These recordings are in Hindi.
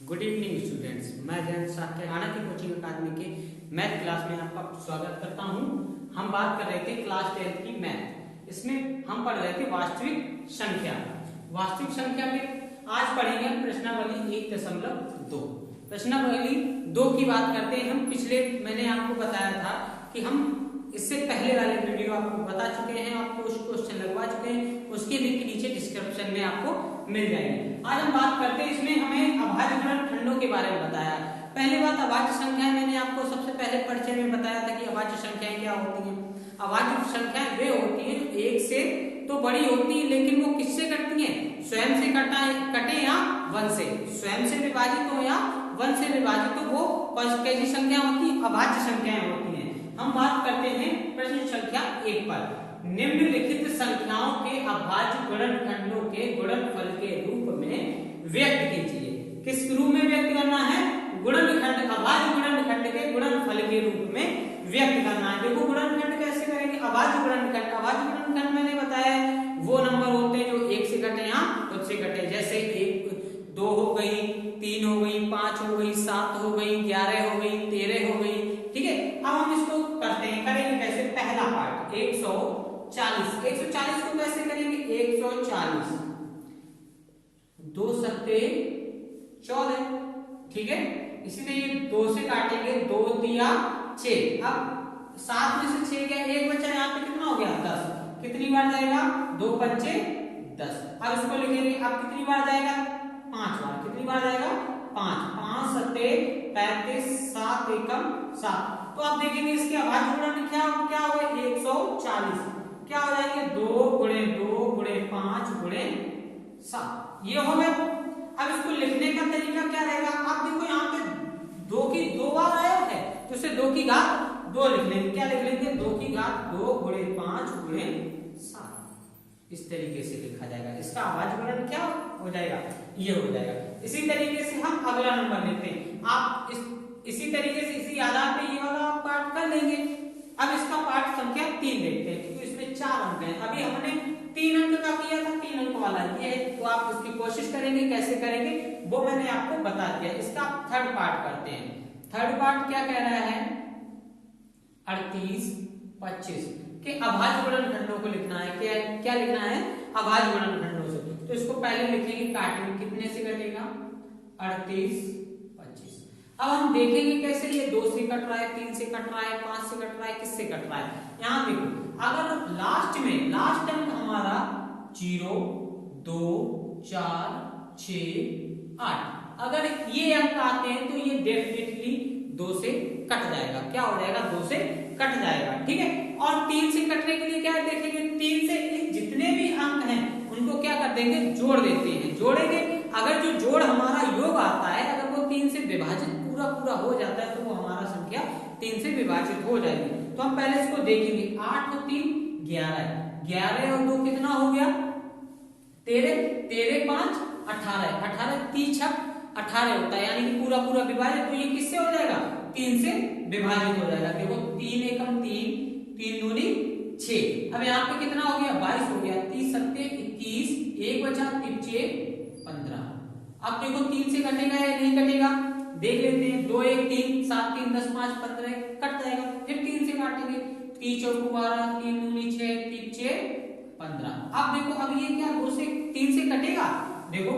गुड इवनिंग स्टूडेंट्स, मैं जयंत साख्य हालांकि कोचिंग अकादमी के मैथ क्लास में आपका स्वागत करता हूं। हम बात कर रहे थे क्लास 10 की मैथ। इसमें हम पढ़ रहे थे वास्तविक संख्या। वास्तविक संख्या में आज पढ़ेंगे प्रश्नावली 1.2। प्रश्नावली 2 की बात करते हैं हम। पिछले मैंने आपको बताया था कि हम इससे पहले वाले वीडियो आपको बता चुके हैं, आपको कुछ क्वेश्चन लगवा चुके हैं, उसके लिंक नीचे डिस्क्रिप्शन में आपको मिल जाएगी। आज हम बात करते हैं, इसमें हमें अभाज्य गुणनखंडों के बारे में बताया। पहली बात अभाज्य संख्याएं, मैंने आपको सबसे पहले परिचय में बताया था कि अभाज्य संख्याएं क्या होती हैं। अभाज्य संख्याएं वे होती हैं जो एक से तो बड़ी होती है, लेकिन वो किससे कटती हैं? स्वयं से कटे या वन से, स्वयं से विभाजित हो या वन से विभाजित हो, वो कैसी संख्या होती है? अभाज्य संख्याएं होती हैं। हम बात करते हैं प्रश्न संख्या 1 पर। निम्नलिखित संख्याओं के अभाज्य गुणनखंडों के गुणनफल के रूप में व्यक्त कीजिए। किस रूप में व्यक्त करना है? गुणनखंड, अभाज्य गुणनखंड के गुणनफल के रूप में व्यक्त करना है। देखो गुणनखंड कैसे करेंगे? अभाज्य गुणनखंड, अभाज्य गुणनखंड मैंने बताया है वो नंबर होते हैं जो 1 से कटे या खुद से कटे। जैसे 1 2 हो गई, 3 हो गई, 5 हो गई, 7 हो गई, 11 हो गई, 13 हो गई। ठीक है, अब हम इसको करते हैं, करेंगे कैसे? पहला पार्ट 140 को कैसे करेंगे? 140 2 सत्ते 14। ठीक है, इसी तरह 2 से काटेंगे, 2 दिया 6। अब 7 में से 6 गया, एक बचा, यहाँ पे कितना हो गया? 10। कितनी बार जाएगा? 2 पंचे 10। अब इसको लिखेंगे, अब कितनी बार जाएगा? 5 बार। कितनी बार जाएगा? 5। 5 सत्ते 35, 7 एकम 7। तो आप देखेंगे इसके अभाज्य गुणन क्या हो? 140 क्या हो जाएंगे? 2 गुणे 2 गुणे 5 गुणे 7, ये हो गए। अब इसको लिखने का तरीका क्या रहेगा? आप देखो यहाँ पे 2 की 2 बार आया है, तो इसे 2 की घात 2 लिख लेंगे। क्या लिख लेंगे? 2 की घात 2 गुणे 5 गुणे 7। इस तरीके से लिखा जाएगा। इसका अभाज्य गुणन क्या हो जाएगा? ये हो जाएगा। इसी तरीके से हम अगला नंबर लेते हैं। आप इसी तरीके से इसी आधार पे ये वाला पार्ट कर लेंगे। अब इसका पार्ट संख्या 3 देखते हैं, क्योंकि इसमें 4 अंक हैं। अभी हमने 3 अंक का किया था, 3 अंक वाला ये है, तो आप उसकी कोशिश करेंगे। कैसे करेंगे वो मैंने आपको बता दिया। इसका थर्ड पार्ट करते हैं। थर्ड पार्ट क्या कह रहा है? 38 25 के अभाज्य गुणनखंडों को लिखना है। क्या लिखना है? अभाज्य गुणनखंडों से। तो इसको पहले लिखेंगे, काटेंगे, कितने से कटेगा? 38 25। अब हम देखेंगे कैसे ये 2 से कट रहा है, 3 से कट रहा है, 5 से कट रहा है, किससे कट रहा है? यहां देखो, अगर लास्ट अंक हमारा 0 2 4 6 8, अगर ये अंक आते हैं तो ये डेफिनेटली 2 से कट जाएगा। क्या हो जाएगा? 2 से कट जाएगा। ठीक है, और 3 से कटने के लिए क्या देखेंगे? 3 से जितने भी अंक हैं उनको क्या कर देंगे? जोड़ देते हैं। जोड़ेंगे, अगर जो जोड़ हमारा योग आता है, अगर वो 3 से विभाजित पूरा हो जाता है, तो वो हमारा संख्या 3 से विभाजित हो जाएगी। तो हम पहले इसको देखेंगे। 8 और 3 11, 11 और 2 कितना हो गया? 13, 13 5 18, 18 3 6 18 होता है, यानी कि पूरा विभाजित। तो ये किससे हो जाएगा? 3 से विभाजित हो जाएगा। देखो 3 एकम 3, 3 दूनी 6। अब यहाँ पे कितना हो गया? 22 हो गया। 30 सत्ते 21, एक बचा 3 15। अब देखो 3 से कटेगा या नहीं कटेगा? देख लेते हैं। 2 1 3 7 3 10 5 15 कट जाएगा। फिर 3 से काटेंगे, 3 4 12, 3 दूनी 6, 3 6 15। अब देखो, अब ये क्या 2 से 3 से कटेगा? देखो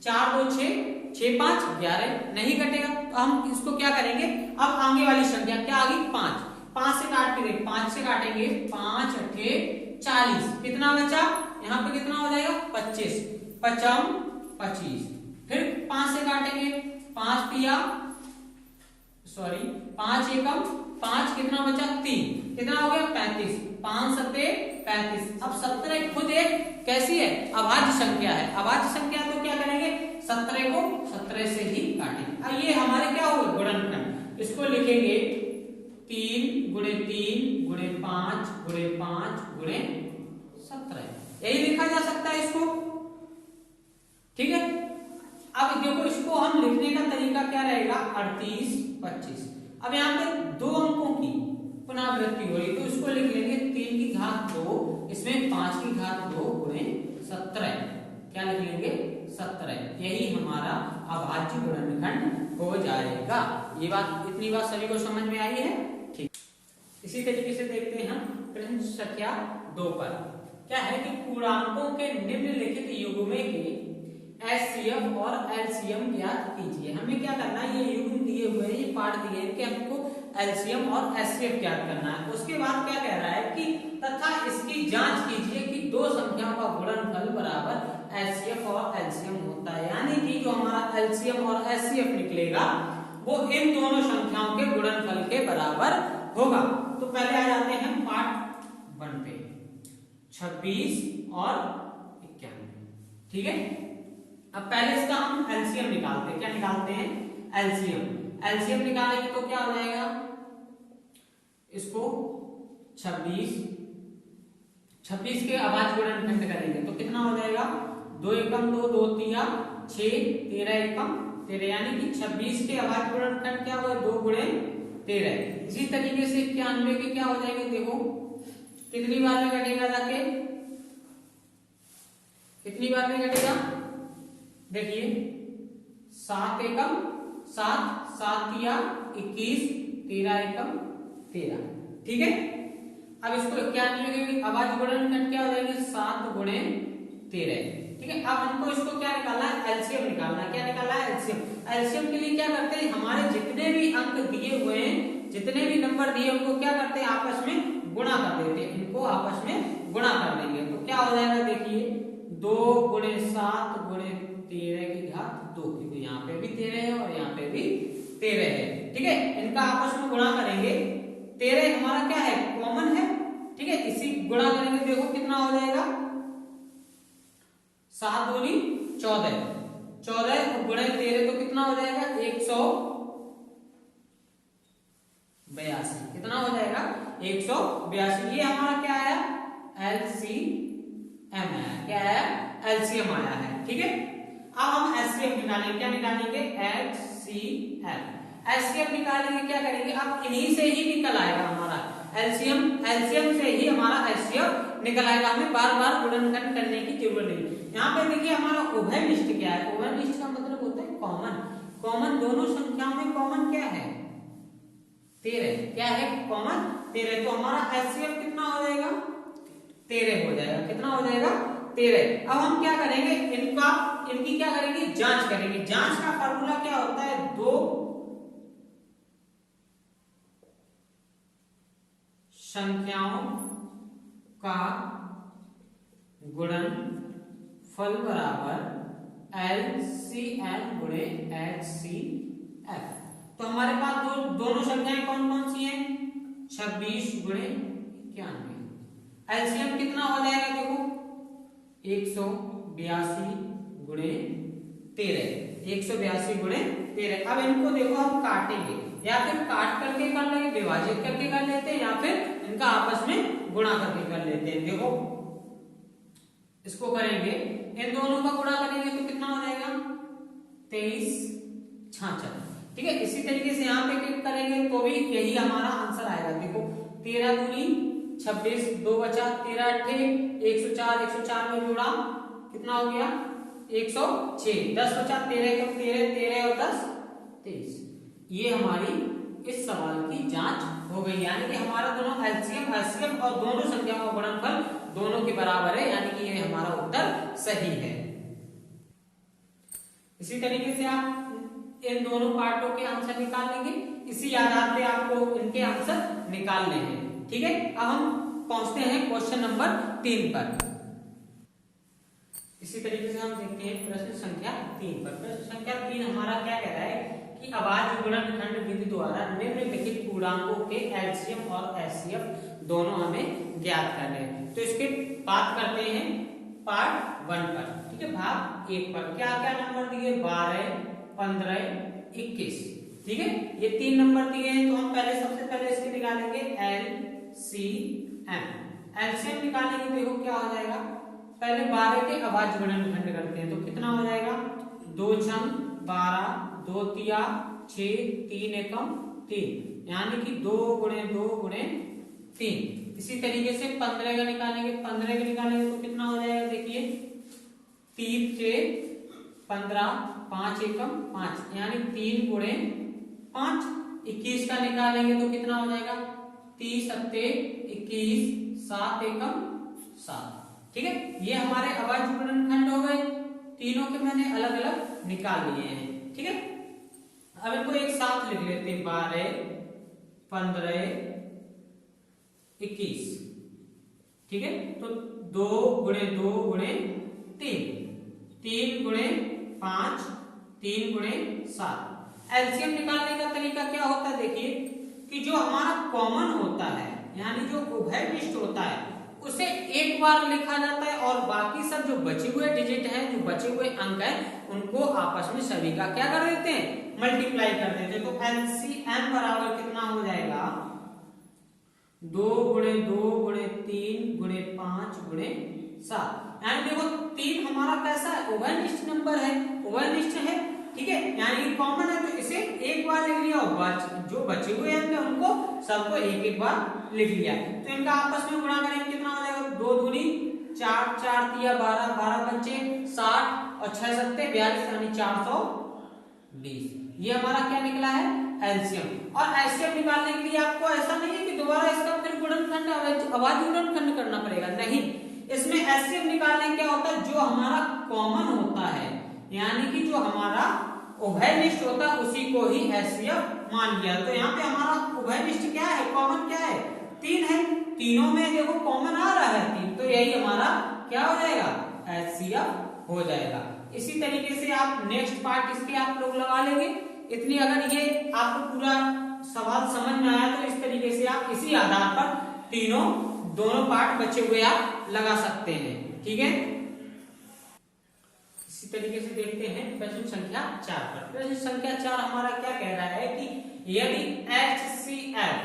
4 2 6, 6 5 11, नहीं कटेगा। तो हम इसको क्या करेंगे? अब आगे वाली संख्या क्या आ गई? 5। 5 से काट के 5 से काटेंगे, 5 8 40। कितना बचा? यहाँ पे कितना हो जाएगा? 25 55 25। फिर 5 से काटेंगे, 5 एकम 5, कितना बचा? 3, कितना हो गया? 35। 5 सत्ते 35। अब 17 खुद एक कैसी है? अभाज्य संख्या है। अभाज्य संख्या तो क्या करेंगे? 17 को 17 से ही काटेंगे। अब ये हमारे क्या हुए? गुणनखंड। इसको लिखेंगे 3 गुणे 3 गुणे 5 गुणे 5 गुणे 17। यही लिखा जा सकता है इसको। ठीक है, अब देखो इसको हम लिखने का तरीका क्या रहेगा? 38 25। अब यहाँ पे 2 अंकों की पुनरावृत्ति हो रही, तो इसको लिख लेंगे 3 की घात 2, इसमें 5 की घात 2 गुणे 17। क्या लिख लेंगे? 17। यही हमारा अभाज्य गुणनखंड हो जाएगा। ये बात, इतनी बात सभी को समझ में आई है? ठीक। इसी तरीके से देखते हैं हम प्रश्न संख्या 2 पर। क्या है कि पूर्णांकों के निम्नलिखित युग्म के एचसीएफ और एलसीएम ज्ञात कीजिए। हमें क्या करना है, ये युग्म दिए हुए हैं, ये पार्ट दिए हैं कि हमको एलसीएम और एचसीएफ ज्ञात करना है। उसके बाद क्या कह रहा है कि तथा इसकी जांच कीजिए कि दो संख्याओं का गुणनफल बराबर एचसीएफ और एलसीएम होता है। यानी कि जो हमारा एलसीएम और एचसीएफ निकलेगा वो इन दोनों संख्याओं के गुणनफल के बराबर होगा। तो पहले आ जाते हैं पार्ट 1 पे, 26 और 91। ठीक है, अब पहले इसका हम एलसीएम निकालते हैं। क्या निकालते हैं? एलसीएम। एलसीएम निकालेंगे तो क्या हो जाएगा, इसको 26 के अभाज्य गुणनखंड करेंगे तो कितना हो जाएगा, 2 एकम 2, 2 तिया 6, 13 एकम 13, यानी कि 26 के अभाज्य गुणनखंड क्या हुआ, 2 गुणे 13। इसी तरीके से 91 के क्या हो जाएंगे, देखो कितनी बार में घटेगा, जाके कितनी बार में घटेगा, देखिए 7 एकम 7, 7 तिया 21, 13 एकम 13। ठीक है, अब इसको 91 के अभाज्य गुणनखंड क्या हो जाएंगे, 7 गुणे 13। ठीक है, अब हमको इसको क्या निकालना है, एलसीएम निकालना है। क्या निकालना है, एलसीएम। एलसीएम के लिए क्या करते हैं, हमारे जितने भी अंक दिए हुए हैं, जितने भी नंबर दिए उनको क्या करते हैं, आपस में गुणा कर देते हैं। इनको आपस में गुणा कर देंगे तो क्या हो जाएगा, देखिए 2 गुणे 7 गुणे 13 की घात 2, क्योंकि यहाँ पे भी 13 है और यहाँ पे भी 13 है। ठीक है, इनका आपस में गुणा करेंगे। 13 हमारा क्या है, कॉमन है। ठीक है, इसी गुणा करेंगे, देखो कितना हो जाएगा, 7 दूनी 14, 14 गुणे 13 तो कितना हो जाएगा, 182। कितना हो जाएगा, 182। ये हमारा क्या आया, एलसीएम आया। क्या आया, एलसीएम आया है। ठीक है, अब हम एचसीएफ निकालेंगे। क्या निकालेंगे, एचसीएफ। एचसीएफ निकालेंगे, क्या करेंगे, अब इन्हीं से ही निकल आएगा हमारा एलसीएम। एलसीएम से ही हमारा एचसीएफ निकल आएगा, हमें बार बार गुणनखंड करने की जरूरत नहीं। यहाँ पे देखिए हमारा उभयनिष्ठ क्या है, उभयनिष्ठ का मतलब होता है कॉमन। कॉमन दोनों संख्याओं में कॉमन क्या है, 13। क्या है, कॉमन 13। तो हमारा एचसीएफ कितना हो जाएगा, 13 हो जाएगा। कितना हो जाएगा, 13। अब हम क्या करेंगे, इनकी क्या करेंगे, जांच करेंगे। जांच का फार्मूला क्या होता है, 2 संख्याओं का गुणनफल बराबर एलसीएम गुणे एचसीएफ। तो हमारे पास दोनों संख्याएं कौन कौन सी हैं, 26 गुणे 91। एलसीएम कितना हो जाएगा, देखो 182 गुणे 13, 182 गुणे 13। अब इनको देखो हम काटेंगे, या फिर काट करके कर लेंगे, विभाजित करके कर लेते हैं, या फिर इनका आपस में गुणा करके कर लेते हैं। देखो इसको करेंगे, इन दोनों का गुणा करेंगे तो कितना हो जाएगा, 23 66। ठीक है, इसी तरीके से यहाँ पे क्लिक करेंगे तो भी यही हमारा आंसर आएगा। देखो 13 दूनी 26, 2 बचा 13 अट्ठे 104, 104 में जोड़ा कितना हो गया, 106, 10 बचा 13 कम 13, 13 और 10 23। ये हमारी इस सवाल की जांच हो गई, यानी कि हमारा दोनों एलसीएम एचसीएफ और दोनों संख्याओं का गुणनफल दोनों के बराबर है, यानी कि ये हमारा उत्तर सही है। इसी तरीके से आप इन दोनों पार्टों के आंसर निकाल लेंगे। इसी आधार पे आपको इनके आंसर निकालने हैं। ठीक है, अब हम पहुंचते हैं क्वेश्चन नंबर 3 पर। इसी तरीके से हम देखते हैं प्रश्न संख्या 3 पर। प्रश्न संख्या 3 हमारा क्या कह रहा है कि अभाज्य गुणनखंड विधि द्वारा निम्नलिखित पूर्णांकों के एलसीएम और एचसीएफ दोनों हमें ज्ञात करने हैं। तो इसके बात करते हैं पार्ट 1 पर। ठीक है, भाग 1 पर क्या क्या नंबर दिए, 12, 15, 21। ठीक है, ये 3 नंबर दिए हैं। तो हम पहले सबसे पहले इसके निकालेंगे एलसीएम। एलसीएम निकालेंगे, देखो क्या हो जाएगा, पहले 12 के अभाज्य गुणनखंड करते हैं तो कितना हो जाएगा, 2 छंग 12, 2 तिया 6, 3 एकम 3, यानी कि 2 गुणे 2 गुणे 3। इसी तरीके से 15 का निकालेंगे, 15 का निकालेंगे तो कितना हो जाएगा, देखिए 3 के 15, 5 एकम 5 यानी 3 गुणे 5, 21 का निकालेंगे तो कितना हो जाएगा 30 सत्ते 21, 7 एकम 7। ठीक है, ये हमारे अभाज्य गुणनखंड हो गए, तीनों के मैंने अलग अलग निकाल लिए हैं। ठीक है, अब इनको एक साथ लिख लेते हैं 12, 15, 21। ठीक है, तो 2 गुणे 2 गुणे 3, 3 गुणे 5, 3 गुणे 7। एलसीएम निकालने का तरीका क्या होता है, देखिए कि जो हमारा कॉमन होता है यानी जो उभयनिष्ठ होता है उसे एक बार लिखा जाता है और बाकी सब जो बचे हुए डिजिट हैं, जो बचे हुए अंक हैं, उनको आपस में सभी का क्या कर देते हैं, मल्टीप्लाई कर देते हैं। तो एलसीएम बराबर कितना हो जाएगा 2 गुणे 2 गुणे 3 गुणे 5 गुणे 7। यानी देखो 3 हमारा कैसा है, उभयनिष्ठ नंबर है, उभयनिष्ठ है। ठीक है, यानी कॉमन है तो इसे एक बार लिख लिया और जो बचे हुए अंक हैं उनको सबको एक एक बार लिख लिया। तो इनका आपस में गुणा करेंगे कितना हो जाएगा 2 दूनी 4, 4 तिया 12, 12 पंचे 60 और 6 सत्ते 42 यानी 420। ये हमारा क्या निकला है एलसीएम। और एलसीएम निकालने के लिए आपको ऐसा नहीं है कि दोबारा इसका फिर गुणनखंड अभाज्य गुणनखंड करना पड़ेगा, नहीं। इसमें एलसीएम निकालने क्या होता है, जो हमारा कॉमन होता है यानी कि जो हमारा उभयनिष्ठ होता है उसी को ही एलसीएम मान लिया। तो यहाँ पे हमारा उभयनिष्ठ क्या है, कॉमन क्या है 3 है, तीनों में देखो कॉमन आ रहा है 3, तो यही हमारा क्या हो जाएगा एलसीएम हो जाएगा। इसी तरीके से आप नेक्स्ट पार्ट इसके आप लोग लगा लेंगे। इतनी अगर ये आपको पूरा सवाल समझ में आया तो इस तरीके से आप इसी आधार पर दोनों पार्ट बचे हुए आप लगा सकते हैं। ठीक है, इसी तरीके से देखते हैं प्रश्न संख्या 4 पर। प्रश्न संख्या 4 हमारा क्या कह रहा है कि यदि HCF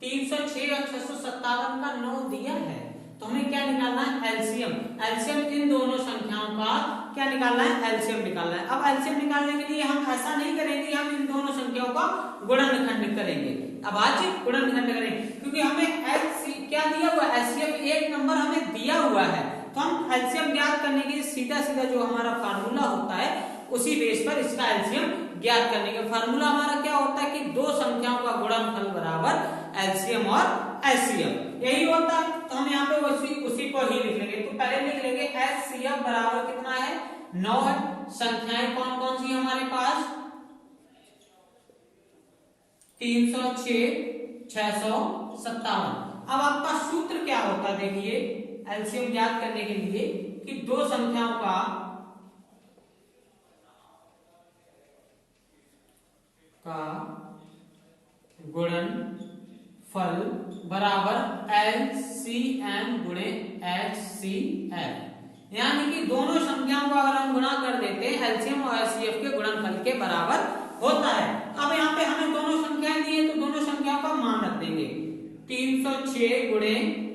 306 और 657 का 9 दिया है तो हमें क्या निकालना है एलसीएम। एलसीएम इन दोनों संख्याओं का क्या निकालना है, एलसीएम निकालना है। अब एलसीएम निकालने के लिए हम ऐसा नहीं करेंगे, हम इन दोनों संख्याओं का गुणनखंड करेंगे, अभाज्य गुणनखंड करेंगे, क्योंकि हमें क्या दिया हुआ है एलसीएम एक नंबर हमें दिया हुआ है। तो हम एलसीएम ज्ञात करने के लिए सीधा सीधा जो हमारा फार्मूला होता है उसी बेस पर इसका एलसीएम ज्ञात करने का फार्मूला हमारा क्या होता है कि दो संख्याओं का गुणनफल बराबर एलसीएम और एचसीएफ, यही होता है। तो हम यहाँ पे उसी को ही लिख लेंगे। तो पहले लिख लेंगे एचसीएफ बराबर कितना है 9 है। संख्याएं कौन कौन सी हमारे पास 306, 657। अब आपका सूत्र क्या होता है, देखिए एलसीएम ज्ञात करने के लिए कि दो संख्याओं का गुणनफल बराबर एलसीएम गुणे एचसीएफ, यानी कि दोनों संख्याओं का अगर हम गुणा कर देते हैं एलसीएम और एचसीएफ के गुणनफल के बराबर होता है। अब यहाँ पे हमें दोनों संख्याएं दी है तो दोनों संख्याओं का मान रख देंगे 306 गुणे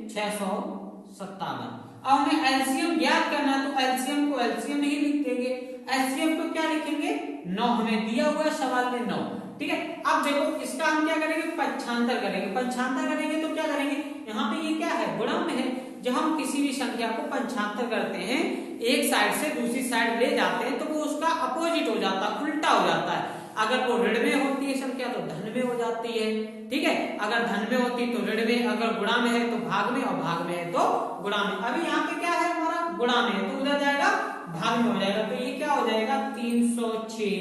657। अब हमें एलसीएम ज्ञात करना है तो एलसीएम को एलसीएम ही लिख देंगे, एचसीएफ को क्या लिखेंगे 9, हमें दिया हुआ है सवाल में 9। ठीक है, अब देखो इसका हम क्या करेंगे पंचांतर करेंगे। पंचांतर करेंगे तो क्या करेंगे, यहाँ पे ये क्या है गुणन है। जब हम किसी भी संख्या को पंचांतर करते हैं एक साइड से दूसरी साइड ले जाते हैं तो वो उसका अपोजिट हो जाता है, उल्टा हो जाता है। अगर वो ऋण में होती है संख्या तो धन में हो जाती है। ठीक है, अगर धन में होती तो ऋण में, अगर गुणा में है तो भाग में, और भाग में है तो गुणा में। अभी यहाँ पे क्या है हमारा गुणा में है तो उधर जाएगा भाग में हो जाएगा। तो ये क्या हो जाएगा 306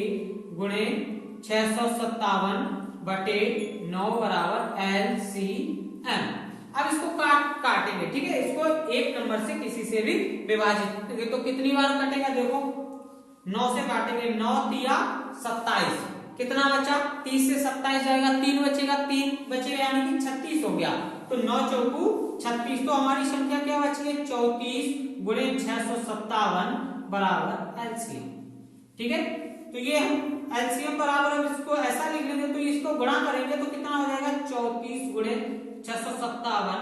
गुणे 657 बटे 9 बराबर एलसीएम। अब इसको काटेंगे। ठीक है, इसको एक नंबर से किसी से भी विभाजित तो कितनी बार कटेगा, देखो 9 से काटेंगे 9 तिया 27, कितना बचा 30 से 27 जाएगा 3 बचेगा, 3 बचेगा यानी कि 36 हो गया। तो 9 चौकू 36, तो हमारी संख्या क्या बची है 34 गुणे 657 बराबर एलसीएम। ठीक है, तो ये एलसीएम बराबर अब इसको ऐसा लिख लेंगे तो इसको गुणा करेंगे तो कितना हो जाएगा 34 गुणे 657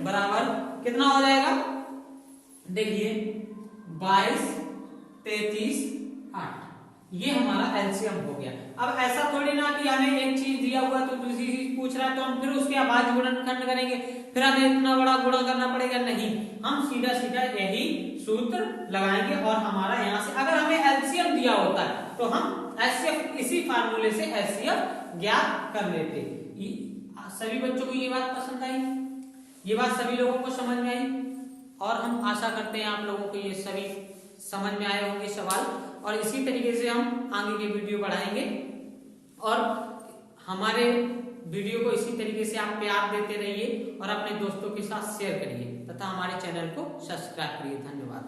बराबर कितना हो जाएगा, देखिए 22, 33, 8। ये हमारा एलसीएम हो गया। अब ऐसा थोड़ी ना कि हमें एक चीज दिया हुआ तो दूसरी चीज पूछ रहा है तो हम फिर उसके अभाज्य गुणनखंड करेंगे। फिर हमें इतना बड़ा गुणा करना पड़ेगा, नहीं, हम सीधा सीधा यही सूत्र लगाएंगे और हमारा यहाँ से अगर हमें एलसीएम दिया होता है तो हम एचसीएफ इसी फार्मूले से एचसीएफ ज्ञात कर लेते। सभी बच्चों को ये बात पसंद आई, ये बात सभी लोगों को समझ में आई और हम आशा करते हैं आप लोगों को ये सभी समझ में आए होंगे सवाल, और इसी तरीके से हम आगे के वीडियो बढ़ाएंगे और हमारे वीडियो को इसी तरीके से आप प्यार देते रहिए और अपने दोस्तों के साथ शेयर करिए तथा हमारे चैनल को सब्सक्राइब करिए। धन्यवाद।